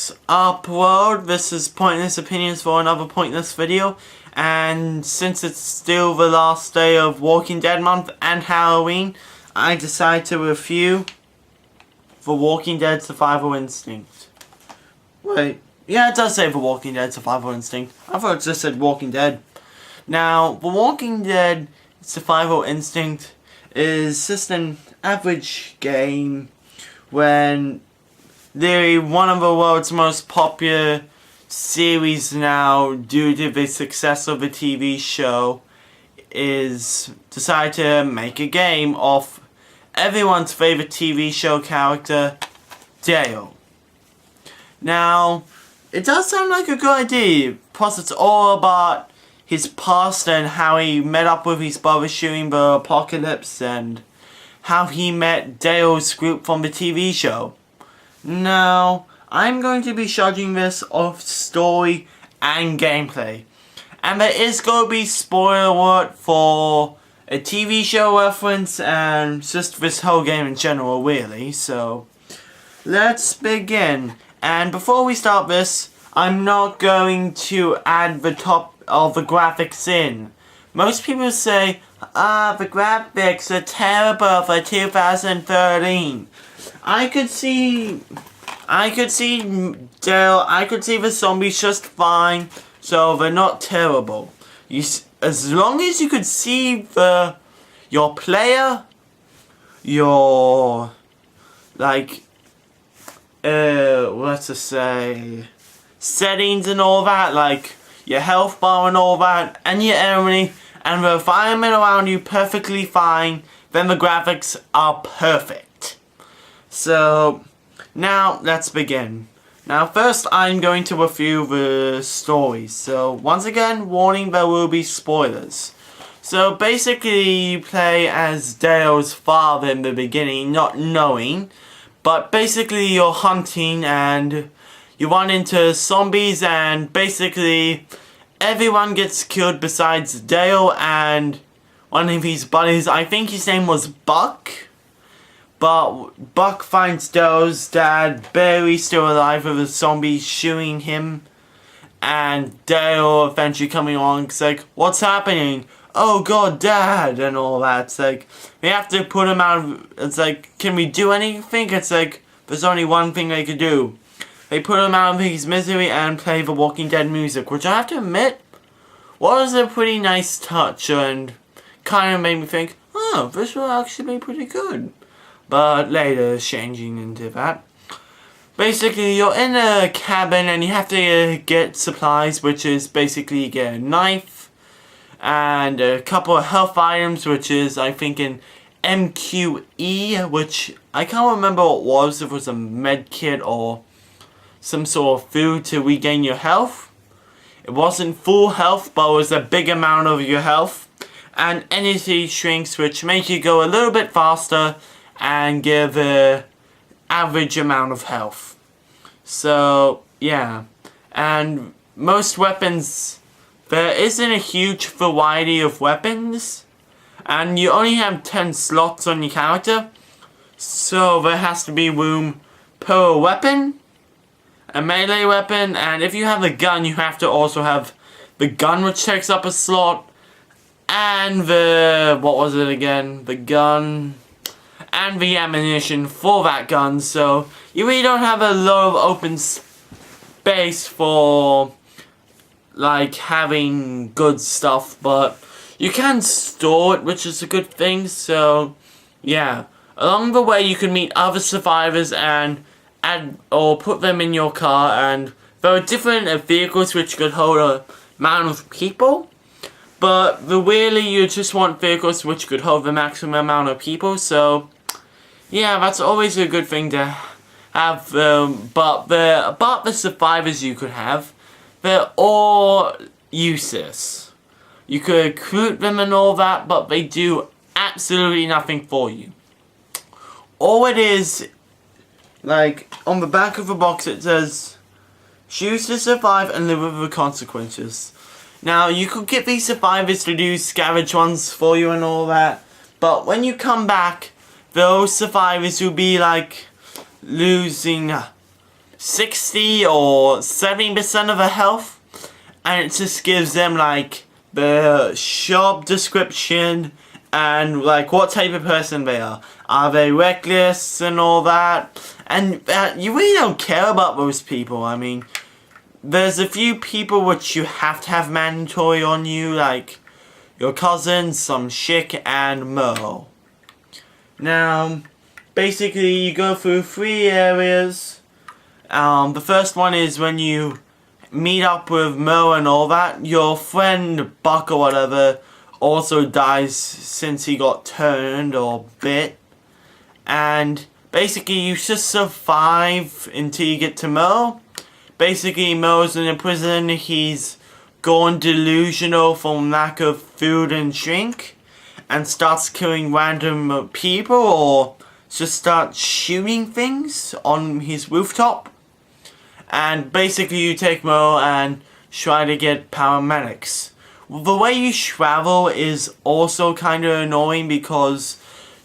What's up, world? This is Pointless Opinions for another pointless video, and since it's still the last day of Walking Dead month and Halloween, I decided to review The Walking Dead Survival Instinct. Wait, yeah, it does say The Walking Dead Survival Instinct. I thought it just said Walking Dead. Now, The Walking Dead Survival Instinct is just an average game when one of the world's most popular series now, due to the success of the TV show, is decided to make a game of everyone's favorite TV show character, Dale. Now, it does sound like a good idea, plus it's all about his past and how he met up with his brother during the apocalypse and how he met Dale's group from the TV show. Now, I'm going to be judging this off story and gameplay. And there is going to be spoiler alert for a TV show reference and just this whole game in general, really. So, let's begin. And before we start this, I'm not going to add the top of the graphics in. Most people say, the graphics are terrible for 2013. I could see Dale, I could see the zombies just fine, so they're not terrible. As long as you could see your player, your, like, let's just say, settings and all that, like, your health bar and all that, and your enemy, and the environment around you perfectly fine, then the graphics are perfect. So, now let's begin. Now first I'm going to review the story. So once again, warning, there will be spoilers. So basically you play as Dale's father in the beginning, not knowing, but basically you're hunting and you run into zombies and basically everyone gets killed besides Dale and one of his buddies. I think his name was Buck. But Buck finds Dale's dad barely still alive with a zombie shooting him. And Dale eventually coming along, it's like, what's happening? Oh god, Dad, and all that. It's like, we have to put him out of, it's like, can we do anything? It's like, there's only one thing they could do. They put him out of his misery and play the Walking Dead music, which I have to admit, was a pretty nice touch and kind of made me think, oh, this will actually be pretty good. But later, changing into that. Basically, you're in a cabin and you have to get supplies, which is basically you get a knife and a couple of health items, which is, I think, an MQE, which I can't remember what it was, if it was a med kit or some sort of food to regain your health. It wasn't full health, but it was a big amount of your health. And energy shrinks, which make you go a little bit faster and give an average amount of health. So, yeah. And most weapons, there isn't a huge variety of weapons. And you only have 10 slots on your character. So there has to be room per weapon. A melee weapon, and if you have a gun, you have to also have the gun, which takes up a slot. And what was it again? The gun and the ammunition for that gun, so you really don't have a lot of open space for like having good stuff, but you can store it, which is a good thing. So yeah, along the way you can meet other survivors and add or put them in your car, and there are different vehicles which could hold a amount of people, but really you just want vehicles which could hold the maximum amount of people. So yeah, that's always a good thing to have, but the survivors you could have, they're all useless. You could recruit them and all that, but they do absolutely nothing for you. All it is, like, on the back of the box it says, choose to survive and live with the consequences. Now, you could get these survivors to do scavenge ones for you and all that, but when you come back, those survivors will be like losing 60 or 70% of their health, and it just gives them like the shop description and like what type of person they are. Are they reckless and all that? And you really don't care about those people. I mean, there's a few people which you have to have mandatory on you, like your cousin, some Chick, and Mo. Now, basically you go through 3 areas. The first one is when you meet up with Mo and all that. Your friend Buck or whatever also dies since he got turned or bit. And basically you just survive until you get to Mo. Basically Mo's in a prison. He's gone delusional from lack of food and drink, and starts killing random people or just starts shooting things on his rooftop. And basically you take Mo and try to get paramedics. The way you travel is also kind of annoying because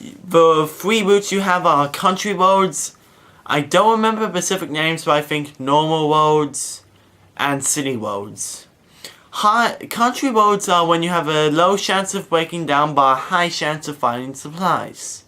the 3 routes you have are country roads. I don't remember specific names, but I think normal roads and city roads. Country roads are when you have a low chance of breaking down but a high chance of finding supplies.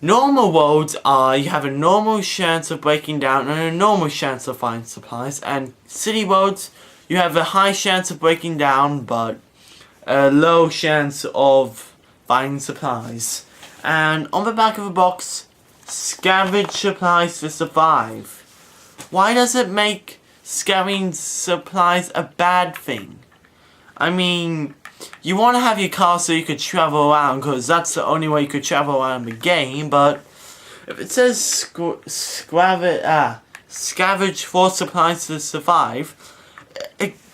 Normal roads are you have a normal chance of breaking down and a normal chance of finding supplies. And city roads, you have a high chance of breaking down but a low chance of finding supplies. And on the back of the box, scavenge supplies to survive. Why does it make scavenging supplies a bad thing? I mean, you want to have your car so you could travel around, because that's the only way you could travel around the game, but if it says scavenge for supplies to survive,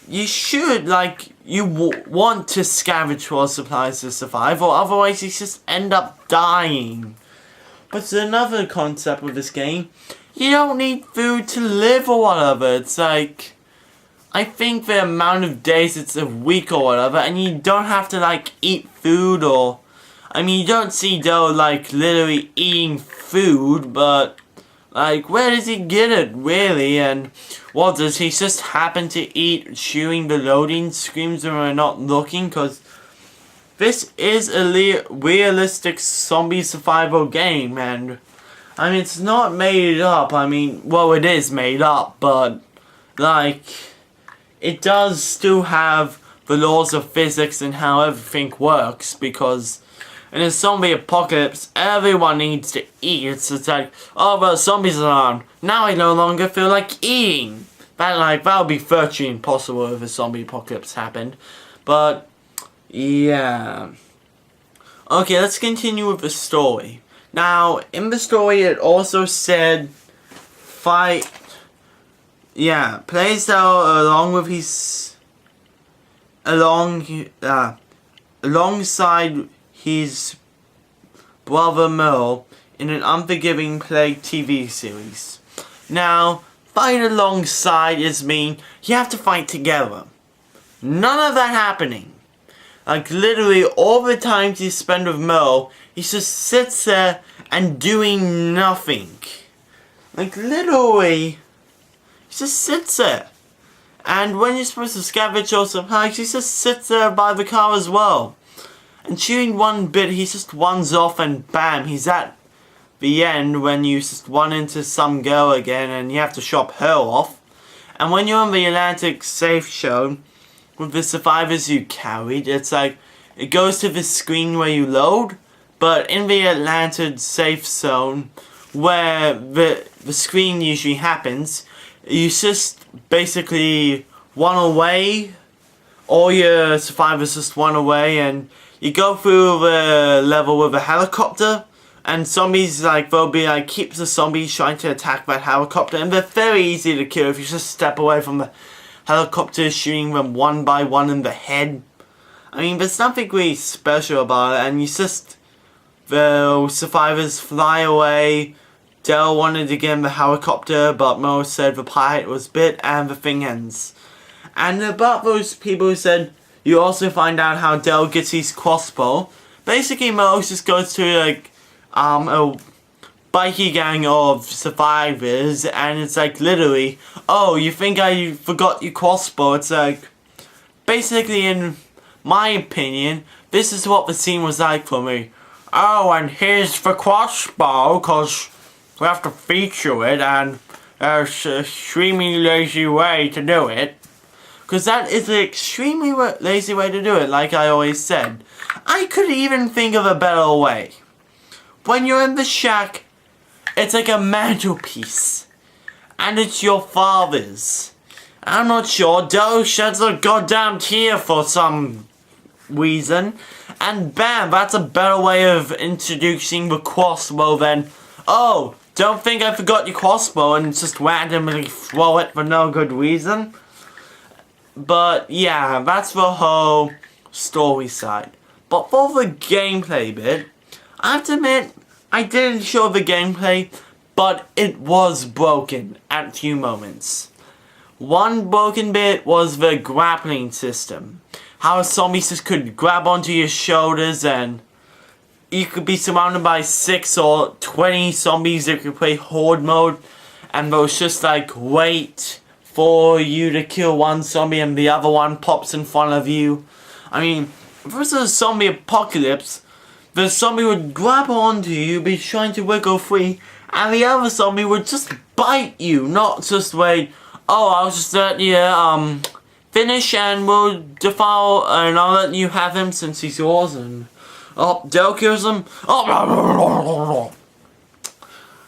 you should, want to scavenge for supplies to survive, or otherwise you just end up dying. But there's another concept with this game. You don't need food to live or whatever. It's like, I think the amount of days it's a week or whatever, and you don't have to eat food or, I mean, you don't see Dell literally eating food, but where does he get it really? And what, does he just happen to eat during the loading screens when we're not looking? Because this is a realistic zombie survival game, and I mean, it's not made up. I mean, well, it is made up, but it does still have the laws of physics and how everything works, because in a zombie apocalypse, everyone needs to eat. It's like, oh, well, zombies are on. Now I no longer feel like eating. That would be virtually impossible if a zombie apocalypse happened. But yeah. Okay, let's continue with the story. Now, in the story, it also said plays out along with alongside his brother Merle in an Unforgiving Plague TV series. Now, fight alongside is mean you have to fight together. None of that happening. Literally all the times you spend with Merle, he just sits there and doing nothing. Literally, he just sits there. And when you're supposed to scavenge or supplies, he just sits there by the car as well. And chewing one bit, he just runs off and bam, he's at the end when you just run into some girl again and you have to shop her off. And when you're on the Atlantic safe zone with the survivors you carried, it's it goes to the screen where you load, but in the Atlantic safe zone where the screen usually happens, you just basically run away. All your survivors just run away, and you go through the level with a helicopter, and zombies they'll be keep the zombies trying to attack that helicopter, and they're very easy to kill if you just step away from the helicopter, shooting them one by one in the head. I mean, there's nothing really special about it, and the survivors fly away. Dell wanted to get in the helicopter, but Mo said the pilot was bit, and the thing ends. And about those people who said, you also find out how Dell gets his crossbow. Basically, Mo just goes to a bikie gang of survivors, and it's like literally, oh, you think I forgot your crossbow? It's like, basically, in my opinion, this is what the scene was like for me. Oh, and here's the crossbow, cause we have to feature it, and there's an extremely lazy way to do it. Cause that is an extremely lazy way to do it, like I always said. I could even think of a better way. When you're in the shack, it's like a mantelpiece. And it's your father's. I'm not sure, Doe sheds a goddamn tear for some reason. And bam, that's a better way of introducing the crossbow than, oh, don't think I forgot your crossbow and just randomly throw it for no good reason. But yeah, that's the whole story side. But for the gameplay bit, I have to admit, I didn't show the gameplay, but it was broken at a few moments. One broken bit was the grappling system. How zombies just could grab onto your shoulders and you could be surrounded by 6 or 20 zombies if you play horde mode, and those just like wait for you to kill one zombie and the other one pops in front of you. I mean, if it was a zombie apocalypse, the zombie would grab onto you, be trying to wiggle free, and the other zombie would just bite you, not just wait, oh, I'll just let you finish and we'll defile and I'll let you have him since he's yours, and oh, Dale kills him. Oh,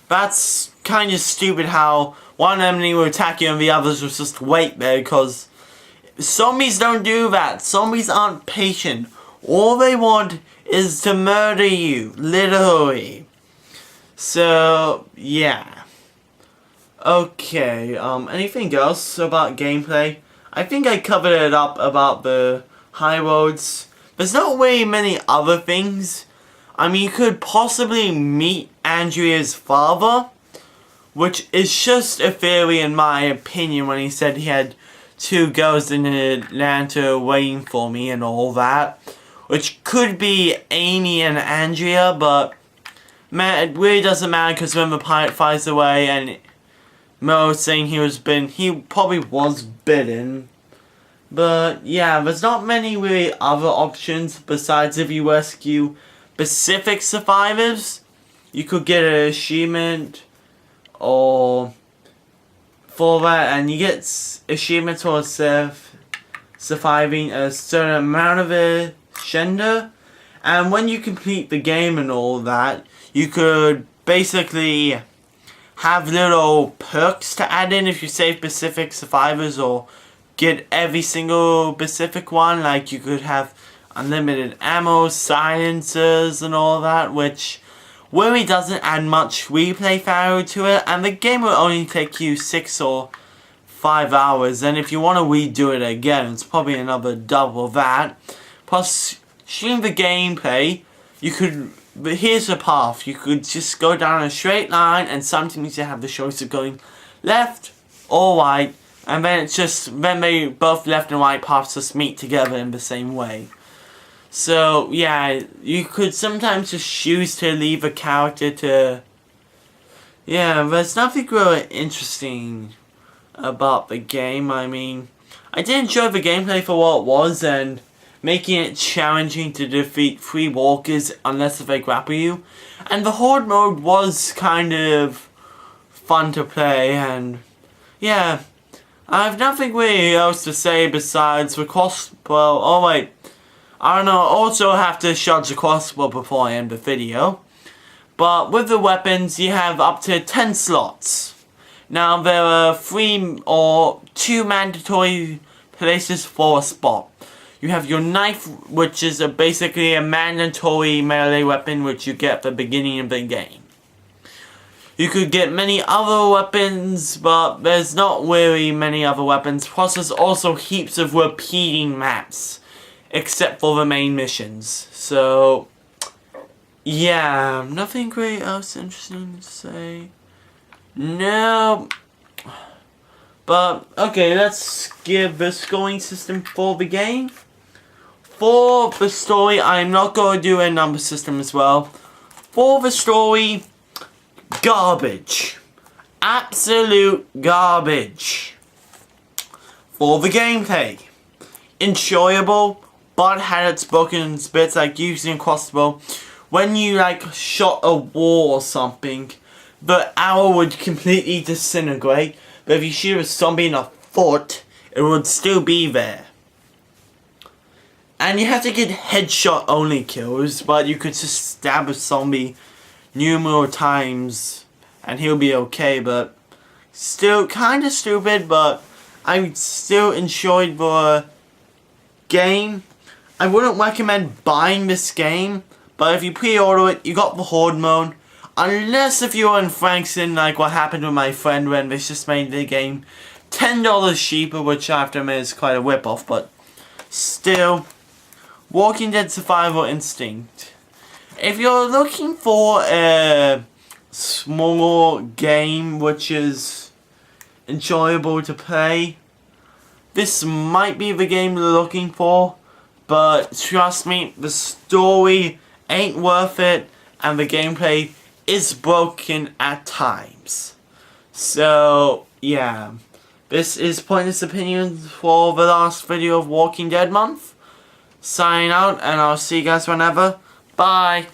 that's kind of stupid how one enemy will attack you and the others will just wait there, because zombies don't do that. Zombies aren't patient. All they want is to murder you, literally. So, yeah. Okay, anything else about gameplay? I think I covered it up about the high roads. There's not really many other things. I mean, you could possibly meet Andrea's father, which is just a theory in my opinion, when he said he had 2 girls in Atlanta waiting for me and all that. Which could be Amy and Andrea, but man, it really doesn't matter, because when the pilot flies away and Mo saying he probably was bitten. But yeah, there's not many really other options besides if you rescue Pacific survivors. You could get an achievement or for that, and you get achievements for surviving a certain amount of a gender. And when you complete the game and all that, you could basically have little perks to add in if you save Pacific survivors or get every single Pacific one. Like you could have unlimited ammo, silencers and all that, which really doesn't add much replay value to it, and the game will only take you 6 or 5 hours, and if you want to redo it again, it's probably another double that. Plus, seeing the gameplay, you could, here's the path, you could just go down a straight line, and sometimes you have the choice of going left or right, and then it's just, then they both left and right paths just meet together in the same way. So, yeah, you could sometimes just choose to leave a character to... Yeah, there's nothing really interesting about the game. I mean, I did enjoy the gameplay for what it was, and making it challenging to defeat 3 walkers unless they grapple you. And the horde mode was kind of fun to play, and yeah, I have nothing really else to say besides the crossbow. Oh wait, I don't know, also have to charge the crossbow before I end the video. But with the weapons, you have up to 10 slots. Now there are 3 or 2 mandatory places for a spot. You have your knife, which is basically a mandatory melee weapon which you get at the beginning of the game. You could get many other weapons, but there's not really many other weapons. Plus there's also heaps of repeating maps, except for the main missions. So, yeah, nothing great else interesting to say. No. But, okay, let's give the scoring system for the game. For the story, I'm not going to do a number system as well. For the story, garbage. Absolute garbage. For the gameplay, enjoyable, but had its broken bits, like using a crossbow. When you like shot a wall or something, the arrow would completely disintegrate. But if you shoot a zombie in the foot, it would still be there. And you have to get headshot only kills, but you could just stab a zombie numerous times and he'll be okay. But still kind of stupid, but I still enjoyed the game. I wouldn't recommend buying this game, but if you pre-order it, you got the Horde mode. Unless if you're in Frankston, like what happened with my friend when they just made the game $10 cheaper, which I have to admit is quite a rip-off, but still, Walking Dead Survival Instinct. If you're looking for a small game which is enjoyable to play, this might be the game you're looking for, but trust me, the story ain't worth it and the gameplay is broken at times. So yeah, this is Pointless Opinions for the last video of Walking Dead month. Signing out, and I'll see you guys whenever. Bye.